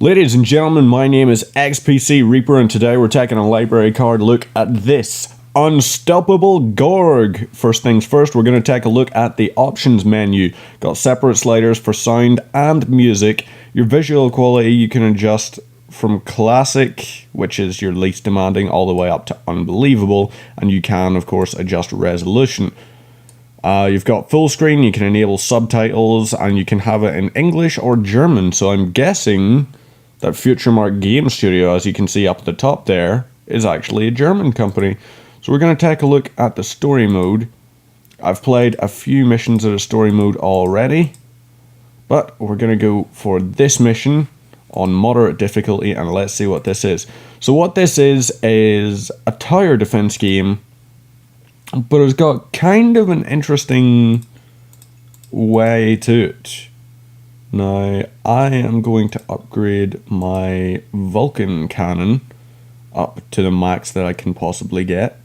Ladies and gentlemen, my name is XPC Reaper, and today we're taking a library card look at this unstoppable Gorg. First things first, we're going to take a look at the options menu. Got separate sliders for sound and music. Your visual quality you can adjust from classic, which is your least demanding, all the way up to unbelievable, and you can of course adjust resolution. You've got full screen, you can enable subtitles, and you can have it in English or German. So I'm guessing that FutureMark Game Studio, as you can see up at the top there, is actually a German company. So we're going to take a look at the story mode. I've played a few missions of the story mode already, but we're going to go for this mission on moderate difficulty, and let's see what this is. So what this is a tower defense game, but it's got kind of an interesting way to it. Now, I am going to upgrade my Vulcan cannon up to the max that I can possibly get.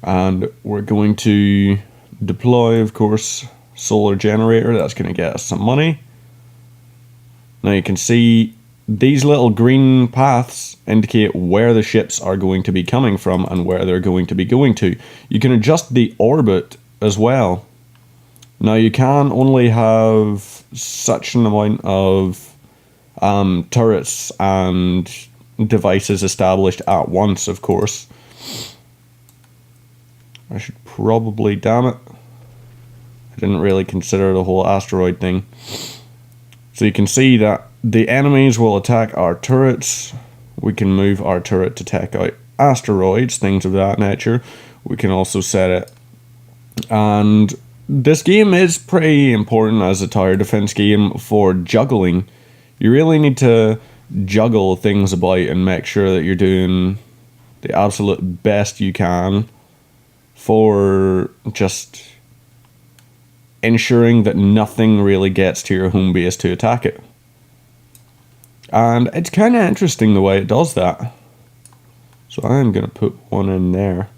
And we're going to deploy, of course, solar generator. That's going to get us some money. Now you can see these little green paths indicate where the ships are going to be coming from and where they're going to be going to. You can adjust the orbit as well. Now you can only have such an amount of turrets and devices established at once, of course. I should probably, damn it, I didn't really consider the whole asteroid thing. So you can see that the enemies will attack our turrets. We can move our turret to take out asteroids, things of that nature. We can also set it. And this game is pretty important as a tower defense game for juggling. You really need to juggle things about and make sure that you're doing the absolute best you can for just ensuring that nothing really gets to your home base to attack it. And it's kind of interesting the way it does that. So I'm going to put one in there.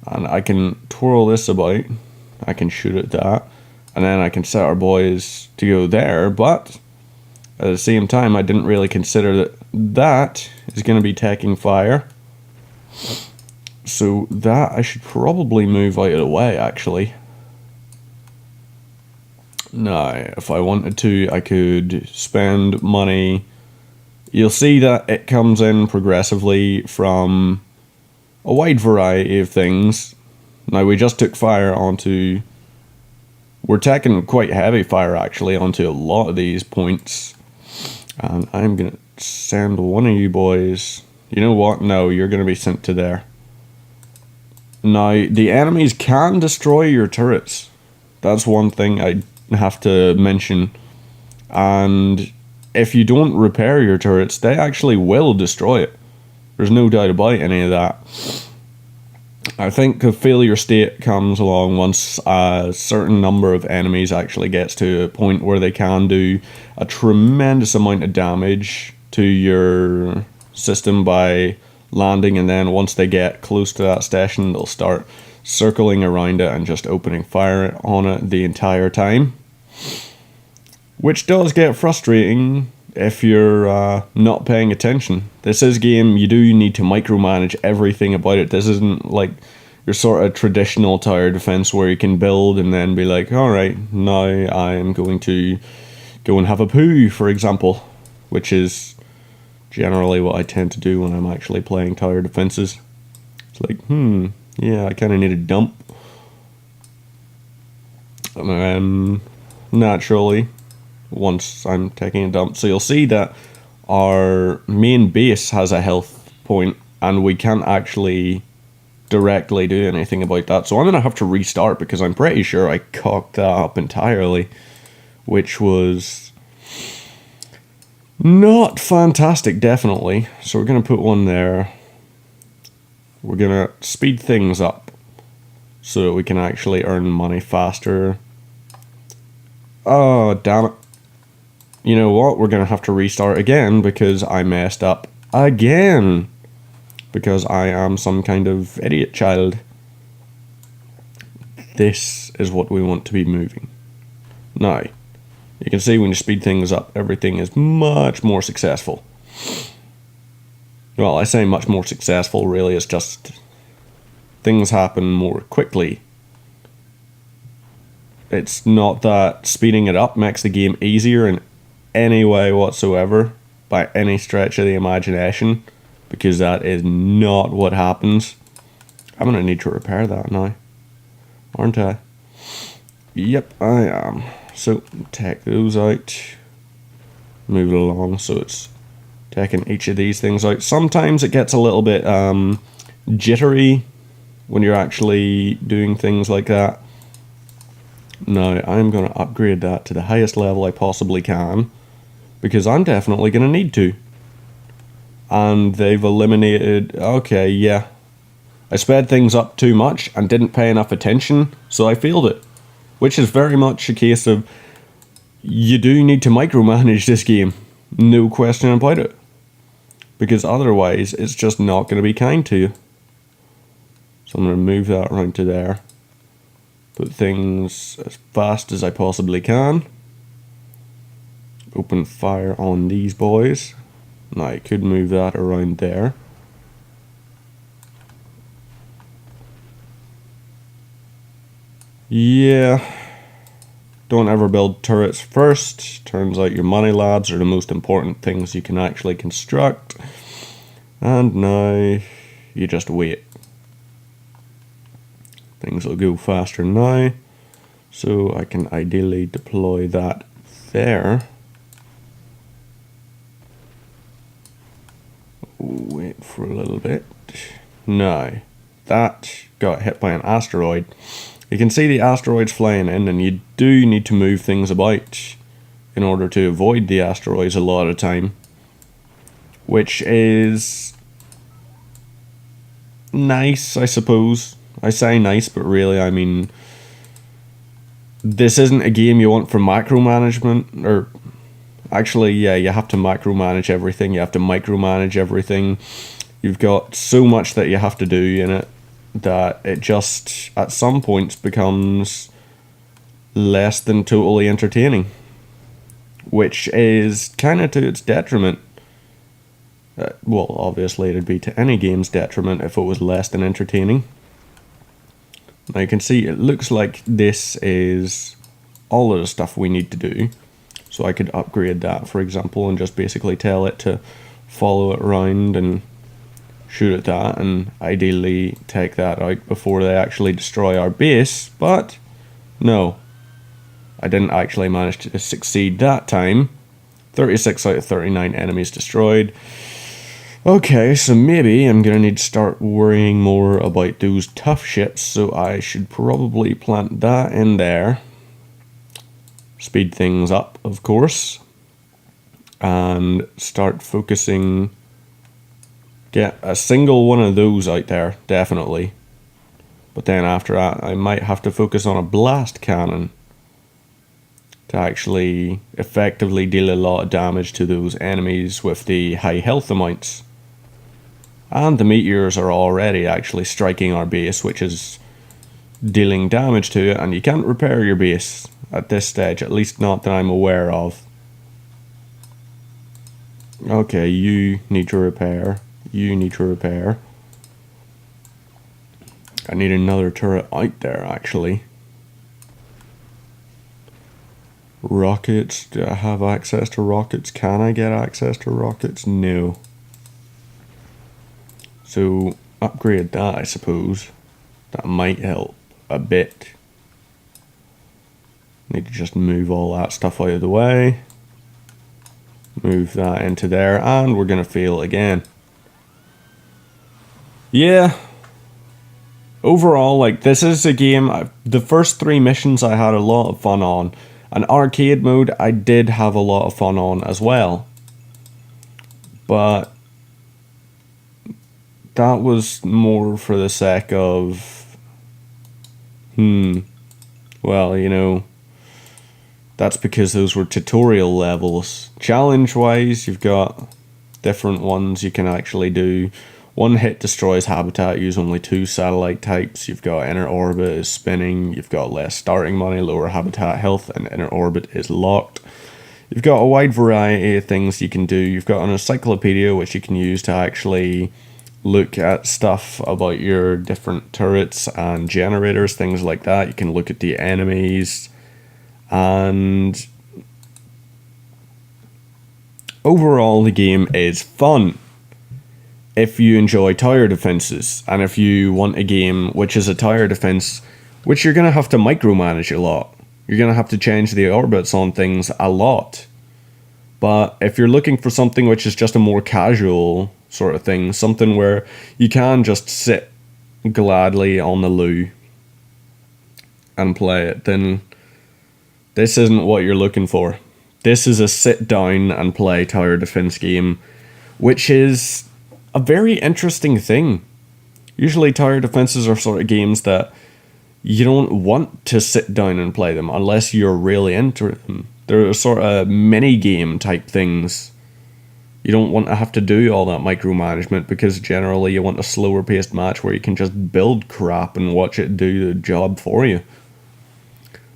And I can twirl this about. I can shoot at that. And then I can set our boys to go there. But at the same time, I didn't really consider that that is going to be taking fire. So that I should probably move out of the way, actually. Now, if I wanted to, I could spend money. You'll see that it comes in progressively from a wide variety of things. Now, we just took fire onto... We're taking quite heavy fire, actually, onto a lot of these points. And I'm going to send one of you boys... You know what? No, you're going to be sent to there. Now, the enemies can destroy your turrets. That's one thing I have to mention. And if you don't repair your turrets, they actually will destroy it. There's no doubt about any of that. I think the failure state comes along once a certain number of enemies actually gets to a point where they can do a tremendous amount of damage to your system by landing, and then once they get close to that station, they'll start circling around it and just opening fire on it the entire time. Which does get frustrating if you're not paying attention. This is a game you do need to micromanage everything about it. This isn't like your sort of traditional tower defense where you can build and then be like, alright, now I'm going to go and have a poo, for example. Which is generally what I tend to do when I'm actually playing tower defenses. It's like, yeah, I kind of need a dump. And naturally, once I'm taking a dump, so you'll see that our main base has a health point, and we can't actually directly do anything about that. So I'm going to have to restart, because I'm pretty sure I cocked that up entirely, which was not fantastic, definitely. So we're going to put one there. We're going to speed things up so that we can actually earn money faster. Oh, damn it. You know what? We're going to have to restart again because I messed up again. Because I am some kind of idiot child. This is what we want to be moving. Now, You can see when you speed things up, everything is much more successful. Well, I say much more successful, really, it's just things happen more quickly. It's not that speeding it up makes the game easier in any way whatsoever, by any stretch of the imagination, because that is not what happens. I'm gonna need to repair that now, aren't I? Yep, I am. So, take those out, move it along, so it's taking each of these things out. Sometimes it gets a little bit jittery when you're actually doing things like that. Now, I'm going to upgrade that to the highest level I possibly can, because I'm definitely going to need to. And they've eliminated... Okay, yeah. I sped things up too much and didn't pay enough attention, so I failed it. Which is very much a case of, you do need to micromanage this game. No question about it. Because otherwise, it's just not going to be kind to you. So I'm going to move that around to there. Put things as fast as I possibly can. Open fire on these boys. Now I could move that around there. Yeah. Don't ever build turrets first. Turns out your money labs are the most important things you can actually construct. And now you just wait. Things will go faster now. So I can ideally deploy that there. Wait for a little bit. Now, that got hit by an asteroid. You can see the asteroids flying in, and you do need to move things about in order to avoid the asteroids a lot of the time. Which is nice, I suppose. I say nice, but really I mean, this isn't a game you want for micromanagement, or actually, yeah, you have to macromanage everything, you have to micromanage everything. You've got so much that you have to do in it that it just, at some points, becomes less than totally entertaining. Which is kind of to its detriment. Well, obviously it'd be to any game's detriment if it was less than entertaining. Now you can see it looks like this is all of the stuff we need to do. So I could upgrade that, for example, and just basically tell it to follow it around and shoot at that, and ideally take that out before they actually destroy our base. But no, I didn't actually manage to succeed that time. 36 out of 39 enemies destroyed. Okay, so maybe I'm gonna need to start worrying more about those tough ships, so I should probably plant that in there. Speed things up, of course, and start focusing. Get a single one of those out there, definitely. But then after that, I might have to focus on a blast cannon to actually effectively deal a lot of damage to those enemies with the high health amounts. And the meteors are already actually striking our base, which is dealing damage to it, and you can't repair your base at this stage, at least not that I'm aware of. Okay, you need to repair. You need to repair. I need another turret out there, actually. Rockets. Do I have access to rockets? Can I get access to rockets? No. So, upgrade that, I suppose. That might help a bit. Need to just move all that stuff out of the way. Move that into there, and we're going to fail again. Yeah. Overall, like, this is a game, the first 3 missions I had a lot of fun on. And arcade mode, I did have a lot of fun on as well. But that was more for the sake of, well, you know, that's because those were tutorial levels. Challenge-wise, you've got different ones you can actually do. One hit destroys habitat, use only 2 satellite types. You've got inner orbit is spinning, you've got less starting money, lower habitat health, and inner orbit is locked. You've got a wide variety of things you can do. You've got an encyclopedia which you can use to actually look at stuff about your different turrets and generators, things like that. You can look at the enemies, and overall the game is fun if you enjoy tower defenses, and if you want a game which is a tower defense which you're going to have to micromanage a lot. You're going to have to change the orbits on things a lot. But if you're looking for something which is just a more casual sort of thing, something where you can just sit gladly on the loo and play it, then this isn't what you're looking for. This is a sit down and play tower defense game, which is a very interesting thing. Usually tower defenses are sort of games that you don't want to sit down and play them unless you're really into them. They're sort of mini game type things. You don't want to have to do all that micromanagement because generally you want a slower paced match where you can just build crap and watch it do the job for you.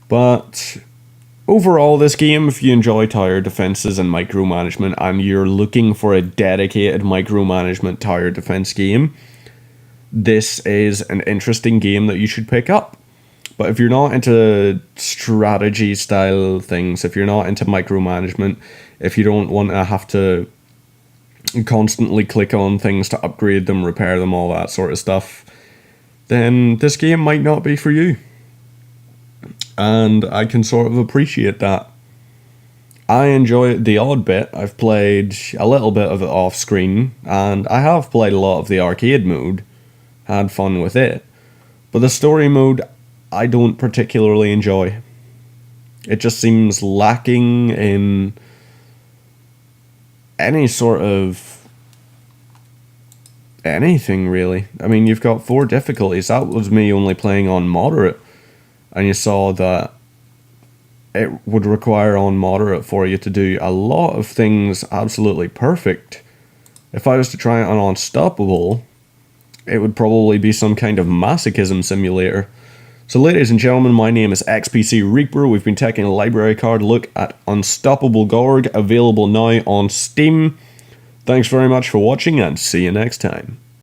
But overall, this game, if you enjoy tower defenses and micromanagement and you're looking for a dedicated micromanagement tower defense game, this is an interesting game that you should pick up. But if you're not into strategy style things, if you're not into micromanagement, if you don't want to have to constantly click on things to upgrade them, repair them, all that sort of stuff, then this game might not be for you. And I can sort of appreciate that. I enjoy it the odd bit. I've played a little bit of it off screen, and I have played a lot of the arcade mode, had fun with it. But the story mode, I don't particularly enjoy. It just seems lacking in any sort of anything, really. I mean, you've got 4 difficulties. That was me only playing on moderate. And you saw that it would require on moderate for you to do a lot of things absolutely perfect. If I was to try it on Unstoppable, it would probably be some kind of masochism simulator. So ladies and gentlemen, my name is XPC Reaper. We've been taking a library card look at Unstoppable Gorg, available now on Steam. Thanks very much for watching, and see you next time.